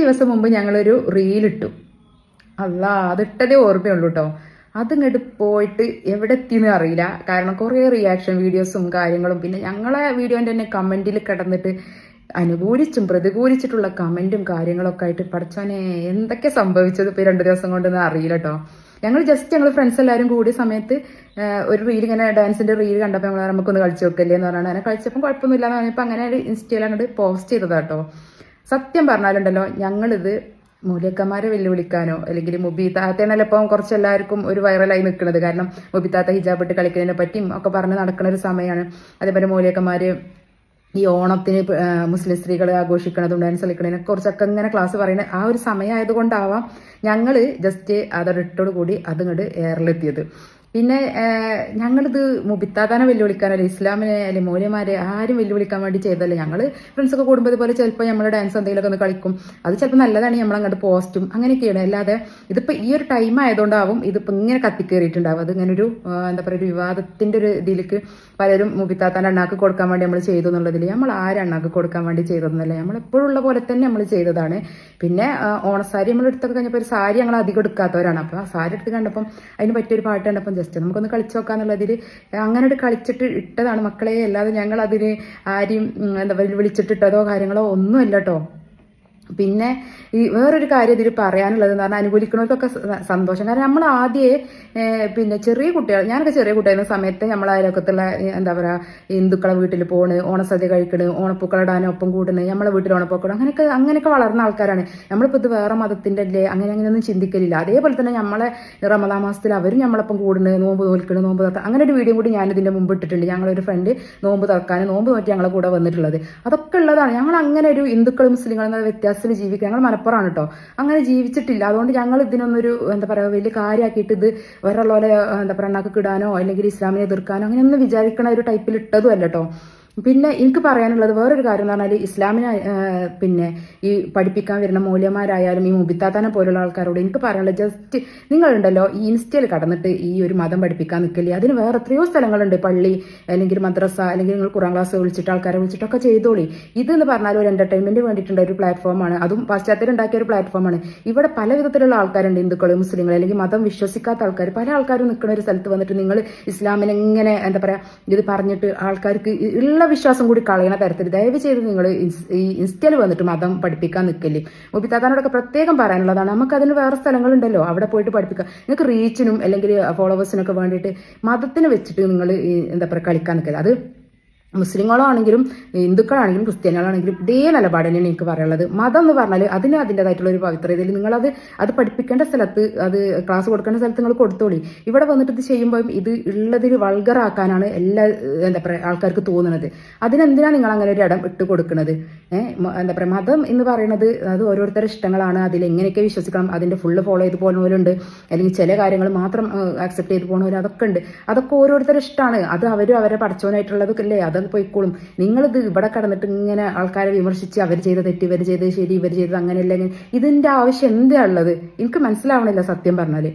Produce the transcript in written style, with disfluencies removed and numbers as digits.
ദിവസം മുമ്പ് ഞങ്ങളൊരു റീലിട്ടു. അല്ലാ, അതിട്ടതേ ഓർമ്മയുള്ളൂ കേട്ടോ. അതിങ്ങോട്ട് പോയിട്ട് എവിടെ എത്തിയെന്ന് അറിയില്ല. കാരണം കുറേ റിയാക്ഷൻ വീഡിയോസും കാര്യങ്ങളും, പിന്നെ ഞങ്ങളെ വീഡിയോൻ്റെ തന്നെ കമൻറ്റിൽ കിടന്നിട്ട് അനുകൂലിച്ചും പ്രതികൂലിച്ചിട്ടുള്ള കമൻറ്റും കാര്യങ്ങളൊക്കെ ആയിട്ട് പഠിച്ചോനെ എന്തൊക്കെ സംഭവിച്ചത് ഇപ്പോൾ 2 ദിവസം കൊണ്ടൊന്നും അറിയില്ല കേട്ടോ. ഞങ്ങൾ ഫ്രണ്ട്സ് എല്ലാവരും കൂടിയ സമയത്ത് ഒരു റീൽ, ഇങ്ങനെ ഡാൻസിൻ്റെ റീൽ കണ്ടപ്പോൾ നമുക്കൊന്ന് കളിച്ച് നോക്കല്ലേ എന്ന് പറഞ്ഞാൽ അങ്ങനെ കളിച്ചപ്പോൾ കുഴപ്പമൊന്നുമില്ല എന്ന് പറഞ്ഞപ്പോൾ അങ്ങനെ ഇൻസ്റ്റയിൽ അങ്ങോട്ട് പോസ്റ്റ് ചെയ്തതാട്ടോ. സത്യം പറഞ്ഞാലുണ്ടല്ലോ, ഞങ്ങളിത് മൂല്യക്കന്മാരെ വെല്ലുവിളിക്കാനോ അല്ലെങ്കിൽ മുബീത്താത്തേന്നല്ല ഇപ്പം കുറച്ച് എല്ലാവർക്കും ഒരു വൈറലായി നിൽക്കുന്നത്. കാരണം മുബീത്താത്ത ഹിജാബ് ഇട്ട് കളിക്കുന്നതിനെ പറ്റിയും ഒക്കെ പറഞ്ഞ് നടക്കുന്ന ഒരു സമയമാണ്. അതേപോലെ മൂല്യക്കന്മാർ ഈ ഓണത്തിന് മുസ്ലിം സ്ത്രീകൾ ആഘോഷിക്കണതും ഡാൻസ് കളിക്കണതിനെ കുറിച്ചൊക്കെ ഇങ്ങനെ ക്ലാസ് പറയുന്ന ആ ഒരു സമയമായതുകൊണ്ടാവാം ഞങ്ങൾ ജസ്റ്റ് അതോട് കൂടി അതിങ്ങോട്ട് എയറിലെത്തിയത്. പിന്നെ ഞങ്ങളിത് മുബിത്താതാനെ വെല്ലുവിളിക്കാനല്ല, ഇസ്ലാമിനെ അല്ലെങ്കിൽ മൂല്യമാരെ ആരും വെല്ലുവിളിക്കാൻ വേണ്ടി ചെയ്തല്ലേ. ഞങ്ങൾ ഫ്രണ്ട്സൊക്കെ കൂടുമ്പോൾ ഇതുപോലെ ചിലപ്പോൾ നമ്മൾ ഡാൻസ് എന്തെങ്കിലുമൊക്കെ ഒന്ന് കളിക്കും. അത് ചിലപ്പോൾ നല്ലതാണ്, നമ്മളങ്ങോട്ട് പോസ്റ്റും അങ്ങനെയൊക്കെയാണ്. അല്ലാതെ ഇതിപ്പോൾ ഈ ഒരു ടൈം ആയതുകൊണ്ടാവും ഇതിപ്പോൾ ഇങ്ങനെ കത്തിക്കേറിയിട്ടുണ്ടാവും. അത് ഇങ്ങനെ ഒരു എന്താ പറയുക, ഒരു വിവാദത്തിൻ്റെ ഒരു ഇതിലേക്ക് പലരും മുബിത്താത്താൻ്റെ അണ്ണാക്ക് കൊടുക്കാൻ വേണ്ടി നമ്മൾ ചെയ്തു എന്നുള്ളതിൽ നമ്മൾ ആരും അണ്ണാക്ക് കൊടുക്കാൻ വേണ്ടി ചെയ്തതെന്നല്ല, നമ്മളെപ്പോഴുള്ള പോലെ തന്നെ നമ്മൾ ചെയ്തതാണ്. പിന്നെ ഓണസാരി നമ്മൾ എടുത്തൊക്കെ കഴിഞ്ഞപ്പോൾ ഒരു സാരി ഞങ്ങൾ അധികം എടുക്കാത്തവരാണ്. അപ്പോൾ ആ സാരി എടുത്ത് കണ്ടപ്പം അതിന് പറ്റിയൊരു പാട്ട് കണ്ടപ്പം ജസ്റ്റ് നമുക്കൊന്ന് കളിച്ചു നോക്കാന്നുള്ളതിൽ അങ്ങനെ കളിച്ചിട്ട് ഇട്ടതാണ് മക്കളെ. അല്ലാതെ ഞങ്ങൾ അതിന് ആരെയും എന്താ വിളിച്ചിട്ടിട്ടതോ കാര്യങ്ങളോ ഒന്നുമല്ല കേട്ടോ. പിന്നെ ഈ വേറൊരു കാര്യം ഇതിൽ പറയാനുള്ളത് എന്ന് പറഞ്ഞാൽ, അനുകൂലിക്കുന്നവർക്കൊക്കെ സന്തോഷം. കാരണം നമ്മൾ ആദ്യമേ പിന്നെ ചെറിയ കുട്ടികൾ, ഞാനൊക്കെ ചെറിയ കുട്ടിയായിരുന്ന സമയത്ത് നമ്മൾ അയൽവക്കത്തുള്ള എന്താ പറയുക ഹിന്ദുക്കളെ വീട്ടിൽ പോണ്, ഓണസദ്യ കഴിക്കണ്, ഓണപ്പൂക്കളിടാനൊപ്പം കൂടണ്, നമ്മളെ വീട്ടിൽ ഓണപ്പൂക്കളും അങ്ങനെയൊക്കെ വളർന്ന ആൾക്കാരാണ്. നമ്മളിപ്പോൾ ഇത് വേറെ മതത്തിൻ്റെ അല്ലേ അങ്ങനെയൊന്നും ചിന്തിക്കലില്ല. അതേപോലെ തന്നെ നമ്മളെ റമദാൻ മാസത്തിൽ അവരും നമ്മളൊപ്പം കൂടുന്നു, നോമ്പ് തോൽക്കണ്, നോമ്പ് തുറക്കാൻ. അങ്ങനെ ഒരു വീഡിയോ കൂടി ഞാനിതിൻ്റെ മുമ്പ് ഇട്ടിട്ടുണ്ട്. ഞങ്ങളൊരു ഫ്രണ്ട് നോമ്പ് തുറക്കാൻ, നോമ്പ് നോറ്റി ഞങ്ങളെ കൂടെ വന്നിട്ടുള്ളത്. അതൊക്കെ ഉള്ളതാണ്. ഞങ്ങൾ അങ്ങനെ ഒരു ഹിന്ദുക്കളും മുസ്ലിങ്ങളും എന്ന വ്യത്യാസം ജീവിക്കുക. ഞങ്ങൾ മലപ്പുറമാണ് കേട്ടോ, അങ്ങനെ ജീവിച്ചിട്ടില്ല. അതുകൊണ്ട് ഞങ്ങൾ ഇതിനൊന്നൊരു എന്താ പറയുക വലിയ കാര്യമാക്കിയിട്ട് ഇത് വേറെയുള്ളവരെ എന്താ പറയുക എണ്ണാക്കി ഇടാനോ അല്ലെങ്കിൽ ഇസ്ലാമിനെ എതിർക്കാനോ അങ്ങനെയൊന്നും വിചാരിക്കണ ഒരു ടൈപ്പിൽ ഇട്ടതും അല്ല കേട്ടോ. പിന്നെ എനിക്ക് പറയാനുള്ളത് വേറൊരു കാര്യം എന്ന് പറഞ്ഞാൽ, ഇസ്ലാമിനെ പിന്നെ ഈ പഠിപ്പിക്കാൻ വരുന്ന മൂല്യന്മാരായാലും ഈ മുബിത്താത്താനെ പോലുള്ള ആൾക്കാരോട് എനിക്ക് പറയാനുള്ളത്, ജസ്റ്റ് നിങ്ങളുണ്ടല്ലോ ഈ ഇൻസ്റ്റയിൽ കടന്നിട്ട് ഈ ഒരു മതം പഠിപ്പിക്കാൻ നിൽക്കില്ലേ. അതിന് വേറെ എത്രയോ സ്ഥലങ്ങളുണ്ട്, പള്ളി അല്ലെങ്കിൽ മദ്രസ അല്ലെങ്കിൽ നിങ്ങൾ ഖുറാൻ ക്ലാസ് വിളിച്ചിട്ട് ആൾക്കാരെ വിളിച്ചിട്ടൊക്കെ ചെയ്തോളി. ഇതെന്ന് പറഞ്ഞാൽ ഒരു എന്റർടൈൻമെന്റ് വേണ്ടിയിട്ടുള്ള ഒരു പ്ലാറ്റ്ഫോമാണ്, അതും പാശ്ചാത്യർ ഉണ്ടാക്കിയ ഒരു പ്ലാറ്റ്ഫോമാണ്. ഇവിടെ പല വിധത്തിലുള്ള ആൾക്കാരുണ്ട്, ഹിന്ദുക്കൾ, മുസ്ലിങ്ങൾ അല്ലെങ്കിൽ മതം വിശ്വസിക്കാത്ത ആൾക്കാർ. പല ആൾക്കാരും നിൽക്കുന്ന ഒരു സ്ഥലത്ത് വന്നിട്ട് നിങ്ങൾ ഇസ്ലാമിനെ ഇങ്ങനെ എന്താ പറയുക ഇത് പറഞ്ഞിട്ട് ആൾക്കാർക്ക് ഉള്ള വിശ്വാസം കൂടി കളയണ തരത്തിൽ ദയവ് ചെയ്ത് നിങ്ങൾ ഈ ഇൻസ്റ്റയിൽ വന്നിട്ട് മതം പഠിപ്പിക്കാൻ നിൽക്കില്ലേ. മുബിത്താത്താനോടൊക്കെ പ്രത്യേകം പറയാനുള്ളതാണ്, നമുക്ക് അതിന് വേറെ സ്ഥലങ്ങളുണ്ടല്ലോ, അവിടെ പോയിട്ട് പഠിപ്പിക്കാം. നിങ്ങൾക്ക് റീച്ചിനും അല്ലെങ്കിൽ ഫോളോവേഴ്സിനൊക്കെ വേണ്ടിയിട്ട് മതത്തിന് വെച്ചിട്ട് നിങ്ങൾ എന്താ പറയുക കളിക്കാൻ നിൽക്കില്ല. അത് മുസ്ലിങ്ങളാണെങ്കിലും ഹിന്ദുക്കളാണെങ്കിലും ക്രിസ്ത്യാനികളാണെങ്കിലും ഇതേ നിലപാട് തന്നെയാണ് എനിക്ക് പറയാനുള്ളത്. മതം എന്ന് പറഞ്ഞാൽ അതിന് അതിൻ്റെതായിട്ടുള്ള ഒരു പവിത്രതയിൽ അത് പഠിപ്പിക്കേണ്ട സ്ഥലത്ത്, അത് ക്ലാസ് കൊടുക്കേണ്ട സ്ഥലത്ത് നിങ്ങൾ കൊടുത്തോളി. ഇവിടെ വന്നിട്ട് ഇത് ചെയ്യുമ്പോൾ ഇത് ഉള്ളതിൽ വൾഗറാക്കാനാണ് എല്ലാ എന്താ പറയുക ആൾക്കാർക്ക് തോന്നുന്നത്. അതിനെന്തിനാണ് നിങ്ങൾ അങ്ങനെ ഒരു ഇടം ഇട്ട് കൊടുക്കുന്നത്? എന്താ പറയുക മതം എന്ന് പറയുന്നത് അത് ഓരോരുത്തരുടെ ഇഷ്ടങ്ങളാണ്. അതിൽ എങ്ങനെയൊക്കെ വിശ്വസിക്കണം, അതിൻ്റെ ഫുള്ള് ഫോളോ ചെയ്ത് പോകുന്നവരുണ്ട്, അല്ലെങ്കിൽ ചില കാര്യങ്ങൾ മാത്രം ആക്സെപ്റ്റ് ചെയ്ത് പോകുന്നവർ, അതൊക്കെ ഉണ്ട്. അതൊക്കെ ഓരോരുത്തരുടെ ഇഷ്ടമാണ്. അത് അവരെ പഠിച്ചവനായിട്ടുള്ളതൊക്കെ അല്ലേ, അത് പോയിക്കോളും. നിങ്ങളിത് ഇവിടെ കടന്നിട്ട് ഇങ്ങനെ ആൾക്കാരെ വിമർശിച്ച് അവർ ചെയ്ത തെറ്റ്, ഇവർ ചെയ്തത് ശരി, ഇവർ ചെയ്തത് അങ്ങനെയല്ല, ഇതിന്റെ ആവശ്യം എന്താ ഉള്ളത്? എനിക്ക് മനസ്സിലാവണില്ല സത്യം പറഞ്ഞാല്.